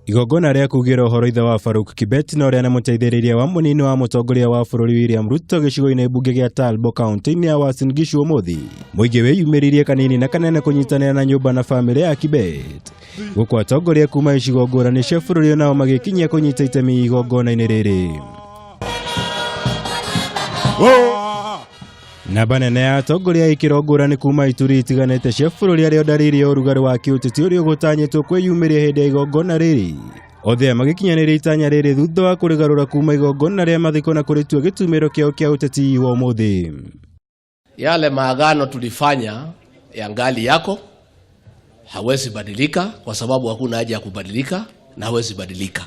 Igongona rĩa kugira uhoro ithe wa Farouk Kibet na uria muteithiriria wa munini wa mutongoria wa bururi William Ruto gicigo-ini bunge gia Talbo kaunti-ini ya Uasin Gishu umuthi. Muingi wiyumiririe kanini na kanene kunyitanira na nyumba na family ya Kibet. Guku atongoria kuma icigo ngurani cia bururi nao magikinyia kunyita itemi igongona-ini riri. Na banene ya atongoria ikiro ngurani kuma ituri itiganite cia bururi aria ndariri urugari wa kiuteti uria gutanyitwo kwiyumiria hindi ya igongona riri. Othe magikinyaniria itanya riri thutha wa kurigarura kuma igongona ria mathiko na kuritua gitumiro kiao kia uteti wa umuthi. Yale maagano tulifanya ya ngali yako hawezi badilika kwa sababu hakuna haja ya kubadilika na hawezi badilika.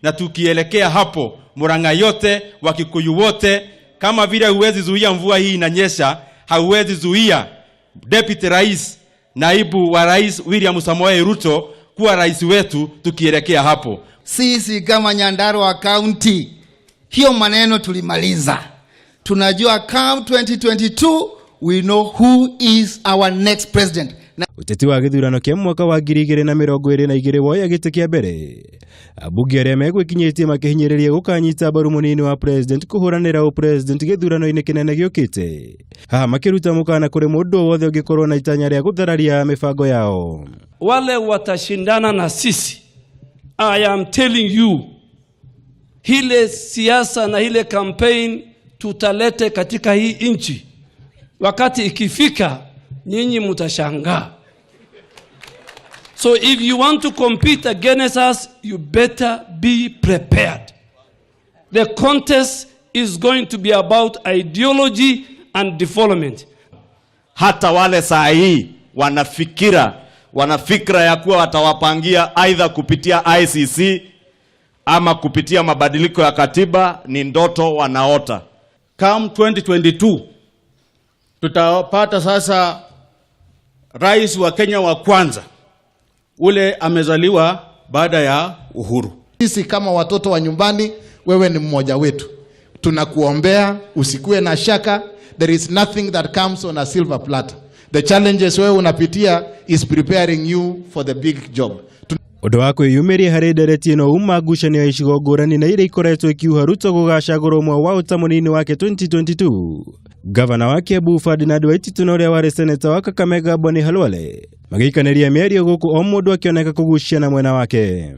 Na tukielekea hapo Murang'a yote, Wakikuyu wote, kama vile huwezi zuia mvua hii inanyesha, hauwezi zuia Deputy Rais, naibu wa Rais William Ruto kuwa rais wetu tukielekea hapo. Sisi kama Nyandarua County, hiyo maneno tulimaliza. Tunajua come 2022, we know who is our next president. Uteti wa githurano kia mwaka wa 2022 woya giti kia mbere. Abunge aria megwikinyitie makihinyiriria gukanyita mbaru munini wa president kuhuranira president githurano-ini kinene giukite. Haha makiruta mukana kuri mundu wothe ungikorwo na itanya ria guthararia mifango yao. Wale watashindana na sisi, I am telling you, hile siasa na hile campaign tutalete katika hii inchi. Wakati ikifika nyinyi mutashangaa. So if you want to compete against us, you better be prepared. The contest is going to be about ideology and development. Hata wale saa hii wanafikira ya kuwa watawapangia aidha kupitia ICC ama kupitia mabadiliko ya katiba, ni ndoto wanaota. Come 2022 tutapata sasa rais wa Kenya wa kwanza ule amezaliwa baada ya uhuru. Sisi kama watoto wa nyumbani, wewe ni mmoja wetu. Tunakuombea, usikue na shaka. There is nothing that comes on a silver platter. The challenges wewe unapitia is preparing you for the big job. Undu wa kwiyumiria hari ndereti ino uma ngucanio ya icigo ngurani na iria ikoretwo ikiuha Ruto gugacagurwo umwe wa uta munini wake 2022. Gavana wa Kiambu Ferdinard Waititu na uria wari seneta wa Kakamega Bonny Khalwale magiikaniria miario guku o mundu akioneka kugucia na mwena wake.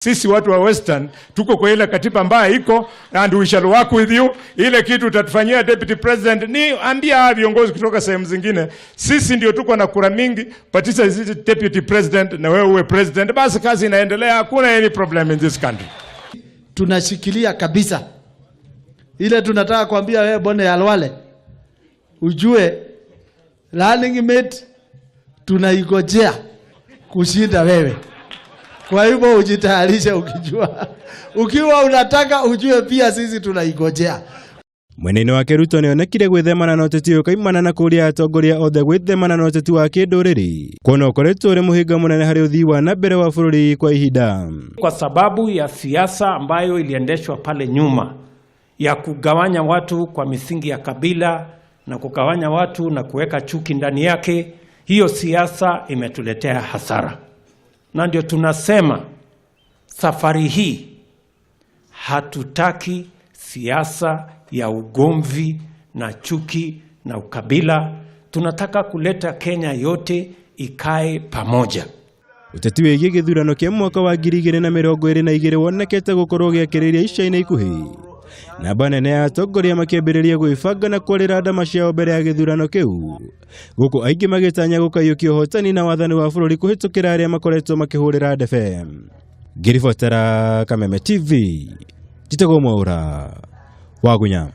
Sisi watu wa Western tuko kwa ile katiba mbaya iko, and we shall work with you. Ile kitu utatufanyia deputy president ni ambia viongozi kutoka sehemu zingine, sisi ndio tuko na kura mingi, patisha sisi deputy president na wewe uwe president, basi kazi inaendelea, hakuna any problem in this country. Tunashikilia kabisa. Ile tunataka kuambia wewe Bonny Khalwale, ujue running mate tunaigojea kushinda wewe. Kwa hivyo ujitayarishe ukijua. Ukiwa unataka ujue pia sisi tunaigojea. Mwenene wake Ruto nionekire gwithemana na uteti ukaimana na kuria atongoria othe gwithemana na uteti wa kinduriri. Kuona ukoretwo uri muhinga munene hari uthii wa na mbere wa bururi kwa ihinda. Kwa sababu ya siasa ambayo iliendeshwa pale nyuma ya kugawanya watu kwa misingi ya kabila na kugawanya watu na kuweka chuki ndani yake, hiyo siasa imetuletea hasara. Na ndio tunasema safari hii hatutaki siasa ya ugomvi na chuki na ukabila. Tunataka kuleta Kenya yote ikae pamoja. Uteti wigie githurano kia mwaka wa 2022 wonekete gukorwo giakiriria ica-ini ikuhi. Na banene ya atongoria makiambiriria gwibanga na kwarira ndama ciao mbere ya githurano kiu. Guku aingi magitanya gukayukia uhotani na wathani wa bururi kuhitukira aria makoretwo makihurira ndebe. Ngiribotera Kameme TV, Njitagwo Mwaura wa Gunya.